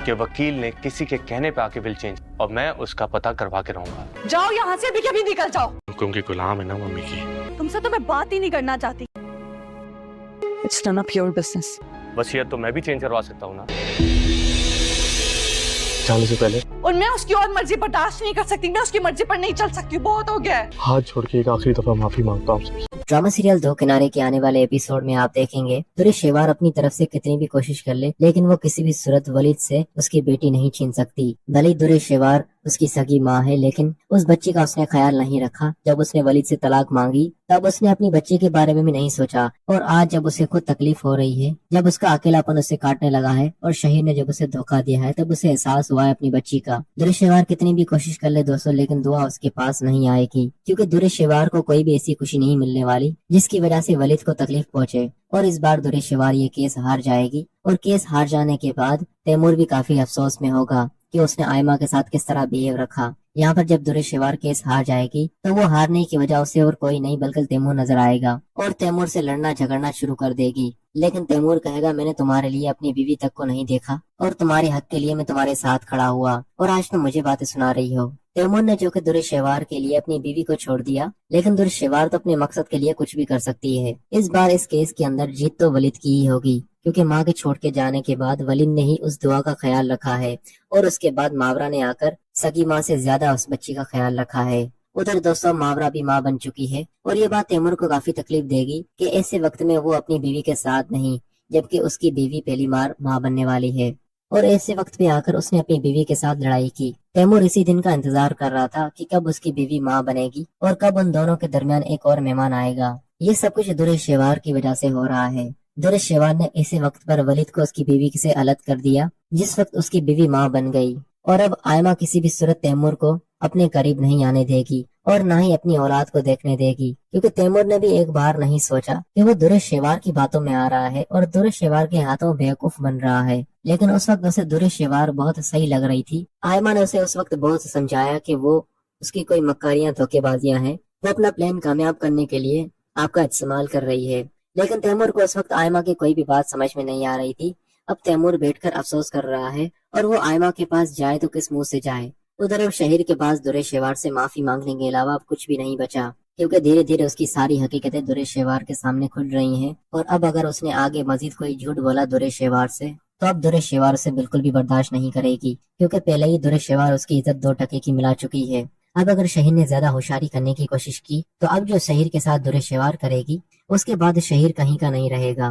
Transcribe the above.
कि वकील ने किसी के कहने पे आके विल चेंज, और मैं उसका पता करवा के रहूंगा। जाओ यहाँ से, अभी कभी निकल जाओ। क्योंकि गुलाम है ना मम्मी की। तुमसे तो मैं बात ही नहीं करना चाहती। It's none of your business. वसीयत तो मैं भी चेंज करवा सकता हूँ ना जाने से पहले। और मैं उसकी और मर्जी बर्दाश्त नहीं कर सकती, मैं उसकी मर्जी पर नहीं चल सकती, बहुत हो गया है। हाथ छोड़ के एक आखिरी दफा माफी मांगता हूँ आपसे। ड्रामा सीरियल दो किनारे के आने वाले एपिसोड में आप देखेंगे दुरेश शेवार अपनी तरफ से कितनी भी कोशिश कर ले, लेकिन वो किसी भी सूरत वलीद से उसकी बेटी नहीं छीन सकती। भले ही दुरेश शेवार उसकी सगी माँ है, लेकिन उस बच्ची का उसने ख्याल नहीं रखा। जब उसने वलीद से तलाक मांगी तब उसने अपनी बच्ची के बारे में भी नहीं सोचा, और आज जब उसे खुद तकलीफ हो रही है, जब उसका अकेलापन उसे काटने लगा है और शहीर ने जब उसे धोखा दिया है, तब उसे एहसास हुआ है अपनी बच्ची का। दुरेश शेवार कितनी भी कोशिश कर ले दोस्तों, लेकिन दुआ उसके पास नहीं आएगी, क्योंकि दुरेश शेवार को कोई भी ऐसी खुशी नहीं मिलने वाली जिसकी वजह से वलीद को तकलीफ पहुंचे। और इस बार दुरेश शेवार ये केस हार जाएगी, और केस हार जाने के बाद तैमूर भी काफी अफसोस में होगा कि उसने आयमा के साथ किस तरह बिहेव रखा। यहाँ पर जब दुरेश शेवार केस हार जाएगी तो वो हारने की वजह उसे और कोई नहीं बल्कि तैमूर नजर आएगा, और तैमूर से लड़ना झगड़ना शुरू कर देगी। लेकिन तैमूर कहेगा, मैंने तुम्हारे लिए अपनी बीवी तक को नहीं देखा, और तुम्हारे हक के लिए मैं तुम्हारे साथ खड़ा हुआ, और आज तुम मुझे बातें सुना रही हो। तैमूर ने जो कि दुरेश शेवार के लिए अपनी बीवी को छोड़ दिया, लेकिन दुरेश शेवार तो अपने मकसद के लिए कुछ भी कर सकती है। इस बार इस केस के अंदर जीत तो वलीद की ही होगी, क्योंकि माँ के छोड़ के जाने के बाद वलीद ने ही उस दुआ का ख्याल रखा है, और उसके बाद मावरा ने आकर सगी माँ से ज्यादा उस बच्ची का ख्याल रखा है। उधर दोस्तों मावरा भी माँ बन चुकी है, और ये बात तैमूर को काफी तकलीफ देगी कि ऐसे वक्त में वो अपनी बीवी के साथ नहीं, जबकि उसकी बीवी पहली बार माँ बनने वाली है, और ऐसे वक्त पे आकर उसने अपनी बीवी के साथ लड़ाई की। तैमूर इसी दिन का इंतजार कर रहा था कि कब उसकी बीवी माँ बनेगी और कब उन दोनों के दरमियान एक और मेहमान आएगा। ये सब कुछ दुरेश शेवार की वजह से हो रहा है। दुरेश शेवार ने ऐसे वक्त पर वलीद को उसकी बीवी से अलग कर दिया जिस वक्त उसकी बीवी माँ बन गई, और अब आयमा किसी भी सूरत तैमूर को अपने करीब नहीं आने देगी, और न ही अपनी औलाद को देखने देगी, क्योंकि तैमूर ने भी एक बार नहीं सोचा कि वो दुरेश शेवार की बातों में आ रहा है और दुरेश शेवार के हाथों बेवकूफ बन रहा है। लेकिन उस वक्त उसे दुरेश शेवार बहुत सही लग रही थी। आयमा ने उसे उस वक्त बहुत समझाया कि वो उसकी कोई मक्कारियां धोखेबाजियां हैं, वो अपना प्लान कामयाब करने के लिए आपका इस्तेमाल कर रही है। लेकिन तैमूर को उस वक्त आयमा की कोई भी बात समझ में नहीं आ रही थी। अब तैमूर बैठकर अफसोस कर रहा है, और वो आयमा के पास जाए तो किस मुंह से जाए। उधर अब शहीर के पास दुरेश शेवार से माफी मांगने के अलावा अब कुछ भी नहीं बचा, क्योंकि धीरे धीरे उसकी सारी हकीकतें दुरेश शेवार के सामने खुल रही हैं, और अब अगर उसने आगे मजीद कोई झूठ बोला दुरेश शेवार से, तो अब दुरेश शेवार उसे बिल्कुल भी बर्दाश्त नहीं करेगी, क्योंकि पहले ही दुरेश शेवार उसकी इज्जत 2 टके की मिला चुकी है। अब अगर शहीर ने ज्यादा होशियारी करने की कोशिश की तो अब जो शहीर के साथ दुरेश शेवार करेगी उसके बाद शहीर कहीं का नहीं रहेगा।